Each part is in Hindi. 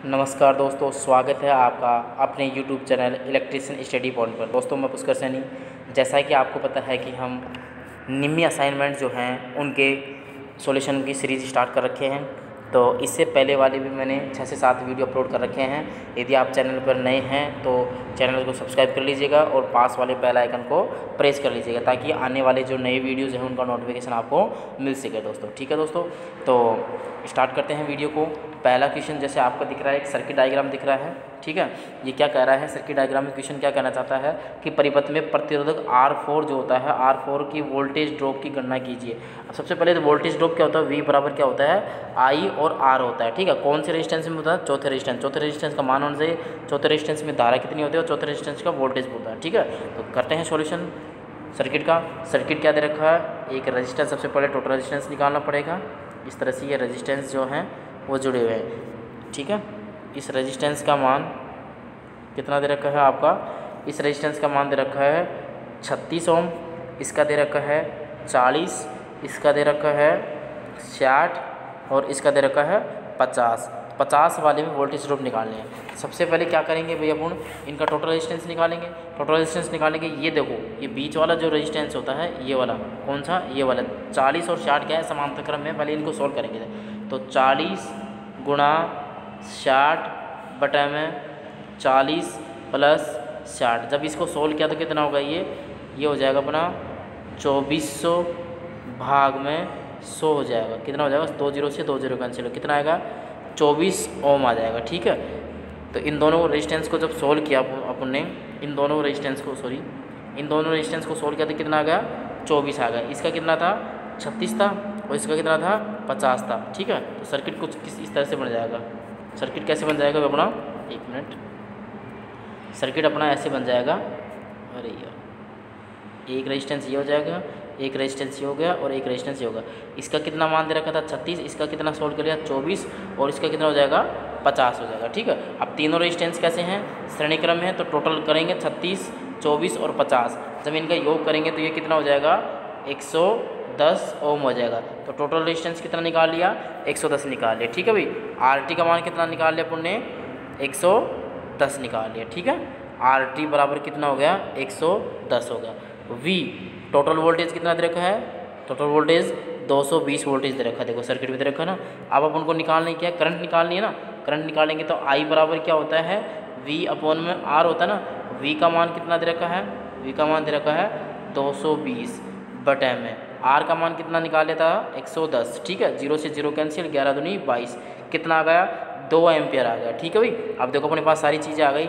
नमस्कार दोस्तों, स्वागत है आपका अपने YouTube channel electrician study point पर। दोस्तों मैं पुष्कर सैनी। जैसा कि आपको पता है कि हम निम्न असाइनमेंट जो हैं उनके सॉल्यूशन की सीरीज़ स्टार्ट कर रखे हैं। तो इससे पहले वाले भी मैंने 6 से 7 वीडियो अपलोड कर रखे हैं। यदि आप चैनल पर नए हैं तो चैनल को सब्सक्राइब कर लीजिएगा और पास वाले बेल आइकन को प्रेस कर लीजिएगा ताकि आने वाले जो नए वीडियोज़ हैं उनका नोटिफिकेशन आपको मिल सके दोस्तों। ठीक है दोस्तों, तो स्टार्ट करते हैं वीडियो को। पहला क्वेश्चन जैसे आपको दिख रहा है, एक सर्किट डायग्राम दिख रहा है। ठीक है, ये क्या कह रहा है सर्किट डायग्राम में? क्वेश्चन क्या कहना चाहता है कि परिपथ में प्रतिरोधक R4 जो होता है, R4 की वोल्टेज ड्रॉप की गणना कीजिए। अब सबसे पहले तो वोल्टेज ड्रॉप क्या होता है, V बराबर क्या होता है, I और R होता है। ठीक है, कौन से रेजिस्टेंस में होता है? चौथे रेजिस्टेंस। चौथे रेजिस्टेंस का मान होने से चौथे रेजिस्टेंस में धारा कितनी होती है और चौथे रेजिस्टेंस का वोल्टेज होता है। ठीक है, तो करते हैं सॉल्यूशन सर्किट का। सर्किट क्या दे रखा है, एक रेजिस्टेंस, सबसे पहले टोटल रेजिस्टेंस निकालना पड़ेगा। इस तरह से ये रेजिस्टेंस जो हैं वो जुड़े हुए हैं। ठीक है, इस रेजिस्टेंस का मान कितना दे रखा है आपका? इस रेजिस्टेंस का मान दे रखा है 36 ओम, इसका दे रखा है 40, इसका दे रखा है 60 और इसका दे रखा है 50। 50 वाले में वोल्टेज ड्रॉप निकालने हैं। सबसे पहले क्या करेंगे भैया, अपन इनका टोटल रेजिस्टेंस निकालेंगे। टोटल रेजिस्टेंस निकालेंगे, ये देखो ये बीच वाला जो रेजिस्टेंस होता है, ये वाला कौन सा, ये वाला 40 और 60 क्या है, समांतर क्रम में। पहले इनको सोल्व करेंगे तो 40 गुणा 60 बटा में 40 प्लस 60, जब इसको सोल्व किया तो कितना होगा, ये हो जाएगा अपना 2400 भाग में 100 हो जाएगा। कितना हो जाएगा, 2 जीरो से 2 जीरो कैंसिल, कितना आएगा 24 ओम आ जाएगा। ठीक है, तो इन दोनों रेजिस्टेंस को जब सोल्व किया अपन ने, इन दोनों रेजिस्टेंस को सोल्व किया तो कितना आ गया, 24 आ गया। इसका कितना था, 36 था और इसका कितना था, 50 था। ठीक है, तो सर्किट कुछ इस तरह से बन जाएगा। सर्किट कैसे बन जाएगा अपना, एक मिनट, सर्किट अपना ऐसे बन जाएगा। अरे यार, एक रेजिस्टेंस ये हो जाएगा, एक रेजिस्टेंस ये हो गया और एक रेजिस्टेंस ये होगा। इसका कितना मान दे रखा था, 36, इसका कितना सोल्व कर लिया 24 और इसका कितना हो जाएगा, 50 हो जाएगा। ठीक है, अब तीनों रेजिस्टेंस कैसे हैं, श्रेणी क्रम में है, तो टोटल करेंगे 36, 24 और 50। जब इनका योग करेंगे तो ये कितना हो जाएगा, 110 ओम हो जाएगा। तो टोटल रेजिस्टेंस कितना निकाल लिया, 110 निकाल लिया। ठीक है भाई, RT का मान कितना निकाल लिया अपन ने, 110 निकाल लिया। ठीक है, RT बराबर कितना हो गया, 110 हो गया। V टोटल वोल्टेज कितना दे रखा है, टोटल वोल्टेज 220 वोल्टेज दे रखा है। देखो सर्किट में दे रखा है ना। अब अपन को निकालने क्या, करंट निकालनी है ना। करंट निकालेंगे तो I बराबर क्या होता है, V अपॉन में R होता है ना। V का मान कितना दे रखा है, V का मान दे रखा है 220 बटे में। R का मान कितना निकाल लेता है, 110। ठीक है, 0 से 0 कैंसिल, 11 दूनी 22, कितना आ गया, 2 एम्पियर आ गया। ठीक है भाई, अब देखो अपने पास सारी चीज़ें आ गई।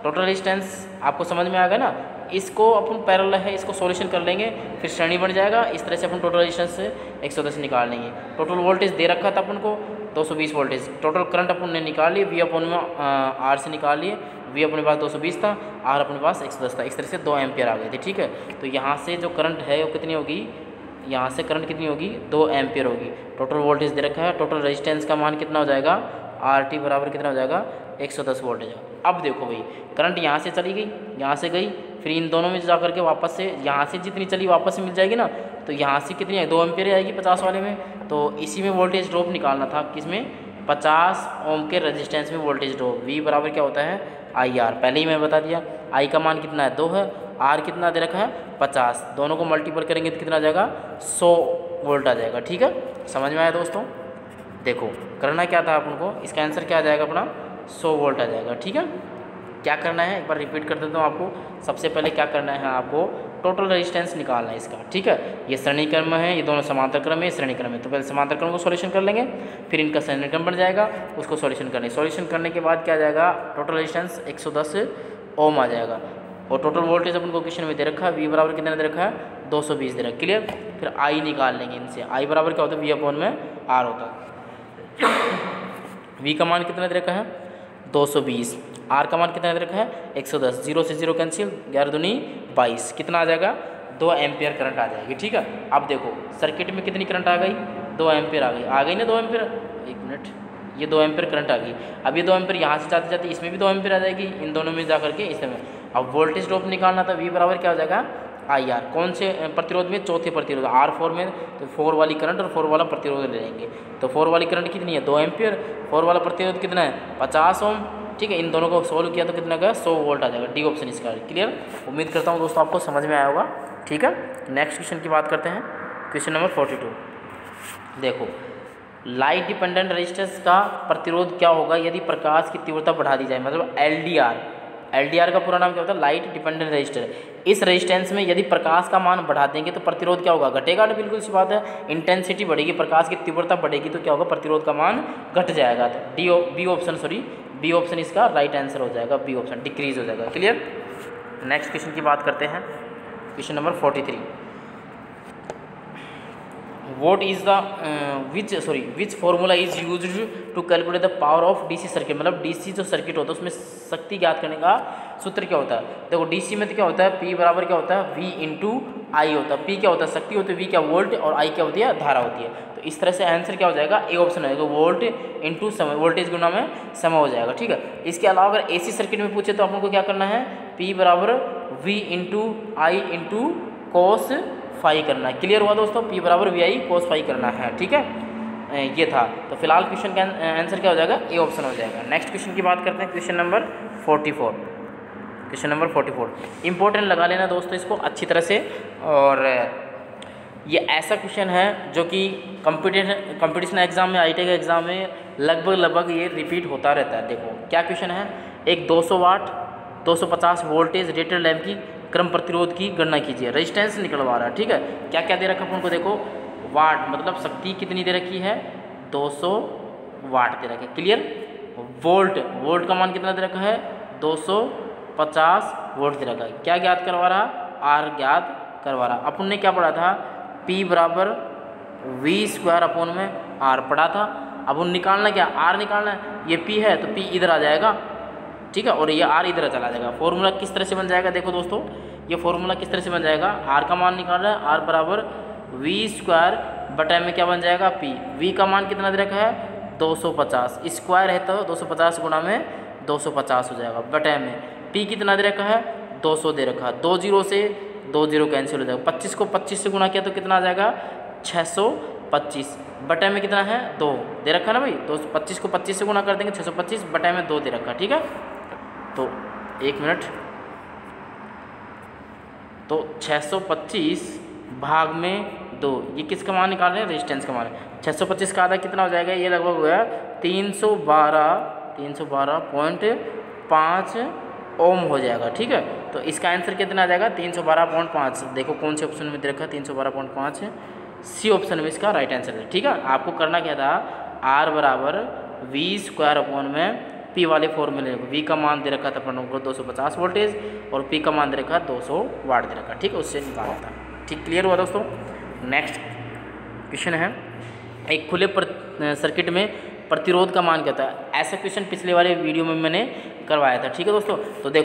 टोटल रेजिस्टेंस आपको समझ में आ गया ना। इसको अपन पैरेलल है, इसको सॉल्यूशन कर लेंगे, फिर श्रेणी बन जाएगा। इस तरह से अपन टोटल रेजिस्टेंस से 110 निकाल लेंगे। टोटल वोल्टेज दे रखा था अपन को 220 वोल्टेज। टोटल करंट अपन ने निकाल लिए, V अपन में R से निकाल लिए। V अपने पास 220 था, R अपने पास 110 था। इस तरह से 2 एम्पियर आ गए थे। ठीक है, तो यहाँ से जो करंट है वो कितनी होगी, यहाँ से करंट कितनी होगी, 2 एम्पियर होगी। टोटल वोल्टेज दे रखा है, टोटल रेजिस्टेंस का मान कितना हो जाएगा, RT बराबर कितना हो जाएगा, 110 वोल्टेज। अब देखो भाई, करंट यहाँ से चली गई, यहाँ से गई, फिर इन दोनों में जा करके वापस से यहाँ से जितनी चली वापस से मिल जाएगी ना। तो यहाँ से कितनी है, 2 एम्पियर आएगी 50 वाले में। तो इसी में वोल्टेज ड्रॉप निकालना था, किसमें, 50 ओम के रेजिस्टेंस में वोल्टेज ड्रॉप। V बराबर क्या होता है, IR, पहले ही मैं बता दिया। I का मान कितना है, 2 है, R कितना दे रखा है, 50। दोनों को मल्टीपल करेंगे तो कितना आ जाएगा, 100 वोल्ट आ जाएगा। ठीक है, समझ में आया दोस्तों। देखो करना क्या था अपन को, इसका आंसर क्या आ जाएगा अपना, 100 वोल्ट आ जाएगा। ठीक है, क्या करना है एक बार रिपीट कर देता हूँ आपको। सबसे पहले क्या करना है आपको, टोटल रेजिस्टेंस निकालना है इसका। ठीक है, ये श्रेणी क्रम में है, ये दोनों समांतर क्रम में, श्रेणी क्रम में। तो पहले समांतर क्रम को सॉल्यूशन कर लेंगे, फिर इनका श्रेणी क्रम बन जाएगा, उसको सॉल्यूशन करने। सॉल्यूशन करने के बाद क्या आ जाएगा, टोटल रेजिस्टेंस 110 ओम आ जाएगा। और टोटल वोल्टेज अपन को क्वेश्चन में दे रखा है, V बराबर कितना दे रखा है, 220 दे रखा है। क्लियर, फिर I निकाल लेंगे इनसे। I बराबर क्या होता है, V अपॉन में R होता है। V का मान कितना दे रखा है, 220, R का मान कितना दे रखा है, 110, 0 से 0 कैंसिल, 11 दूनी 22, कितना आ जाएगा, 2 एम्पियर करंट आ जाएगी। ठीक है, अब देखो सर्किट में कितनी करंट आ गई, 2 एम्पियर आ गई ना, 2 एम्पियर। एक मिनट, ये 2 एम्पियर करंट आ गई। अब ये 2 एम्पियर यहाँ से जाते जाते इसमें भी 2 एम्पियर आ जाएगी, इन दोनों में जा करके इसमें। अब वोल्टेज ड्रॉप निकालना था, V बराबर क्या हो जाएगा, आई आर। कौन से प्रतिरोध में? चौथे प्रतिरोध R4 में। तो 4 वाली करंट और 4 वाला प्रतिरोध ले लेंगे। तो 4 वाली करंट कितनी है? 2 एम्पियर। 4 वाला प्रतिरोध कितना है? 50 ओम। ठीक है, इन दोनों को सोल्व किया तो कितना का? 100 वोल्ट आ जाएगा। डी ऑप्शन इसका। क्लियर? उम्मीद करता हूँ दोस्तों आपको समझ में आया होगा। ठीक है, नेक्स्ट क्वेश्चन की बात करते हैं। Question number 42। देखो, लाइट डिपेंडेंट रेजिस्टेंस का प्रतिरोध क्या होगा यदि प्रकाश की तीव्रता बढ़ा दी जाए, मतलब LDR। LDR का पूरा नाम क्या होता है? Light dependent resistor. इस रेजिस्टेंस में यदि प्रकाश का मान बढ़ा देंगे तो प्रतिरोध क्या होगा? घटेगा। तो बिल्कुल सी बात है, इंटेंसिटी बढ़ेगी, प्रकाश की तीव्रता बढ़ेगी तो क्या होगा? प्रतिरोध का मान घट जाएगा। तो बी ऑप्शन इसका राइट आंसर हो जाएगा। बी ऑप्शन डिक्रीज हो जाएगा। क्लियर? नेक्स्ट क्वेश्चन की बात करते हैं। Question number 43। What is the which formula is used to calculate the power of DC circuit? मतलब DC जो सर्किट होता है उसमें शक्ति ज्ञात करने का सूत्र क्या होता है? देखो, DC में तो क्या होता है? P बराबर क्या होता है? V इंटू आई होता है। P क्या होता है? शक्ति होती है, V क्या वोल्ट, और I क्या होती है? धारा होती है। तो इस तरह से आंसर क्या हो जाएगा? ए ऑप्शन है। तो वोल्ट इंटू समय, वोल्टेज गुना में समय हो जाएगा। ठीक है, इसके अलावा अगर AC सर्किट में पूछे तो अपन को क्या करना है? P बराबर V इंटू आई इंटू कोस फाई करना है। क्लियर हुआ दोस्तों? P बराबर VI कोस फाई करना है। ठीक है, ये था। तो फिलहाल क्वेश्चन का आंसर क्या हो जाएगा? ए ऑप्शन हो जाएगा। नेक्स्ट क्वेश्चन की बात करते हैं। Question number 44। Question number 44 important लगा लेना दोस्तों इसको अच्छी तरह से। और ये ऐसा क्वेश्चन है जो कि कंपटीशन एग्जाम में, IIT के एग्जाम में लगभग ये रिपीट होता रहता है। देखो क्या क्वेश्चन है? एक 200 वाट 250 वोल्टेज रेटेड लैंप की क्रम प्रतिरोध की गणना कीजिए। रेजिस्टेंस निकलवा रहा है। ठीक है, क्या क्या दे रखा है उनको? देखो, वाट मतलब शक्ति कितनी दे रखी है? 200 वाट दे रखी है। क्लियर? वोल्ट का मान कितना दे रखा है? 250 वोल्ट दे रखा है। क्या ज्ञात करवा रहा? आर ज्ञात करवा रहा। अपन ने क्या पढ़ा था? P बराबर V² अपोन में R पढ़ा था। अब उन निकालना क्या? R निकालना है। ये P है तो P इधर आ जाएगा। ठीक है, और ये R इधर चला जाएगा। फॉर्मूला किस तरह से बन जाएगा? देखो दोस्तों, ये फॉर्मूला किस तरह से बन जाएगा? R का मान निकाल रहा है, R बराबर V² बटा में क्या बन जाएगा? P। V का मान कितना दे रखा है? 250। स्क्वायर है तो 250 गुणा में 250 हो जाएगा बटा में। P कितना दे रखा है? 200 दे रखा है। 2 0 से 2 0 कैंसिल हो जाएगा। 25 को 25 से गुणा किया तो कितना आ जाएगा? 625 बटा में कितना है? 2 दे रखा है ना भाई। तो 25 को 25 से गुणा कर देंगे, 625 बटा में 2 दे रखा है। ठीक है, तो 1 मिनट। तो 625 भाग में 2, ये किसका मान निकाल रहे हैं? रेजिस्टेंस का मान। 625 का आधा कितना हो जाएगा? ये लगभग हो गया 312.5 ओम हो जाएगा। ठीक है, तो इसका आंसर कितना आ जाएगा? 312.5। देखो कौन से ऑप्शन में दे रखा है? 312.5 सी ऑप्शन में इसका राइट आंसर है। ठीक है, आपको करना क्या था? R बराबर V² अपोन में P वाले फॉर्मूले को, V का मान दे रखा था अपन को 250 वोल्टेज और P का मान दे रखा 200 वाट दे रखा। ठीक है, उससे निकालना था। ठीक, क्लियर हुआ दोस्तों? नेक्स्ट क्वेश्चन है, एक खुले सर्किट में प्रतिरोध का मान क्या होता है? ऐसा क्वेश्चन पिछले वाले वीडियो में मैंने करवाया था। ठीक है दोस्तों, तो देखो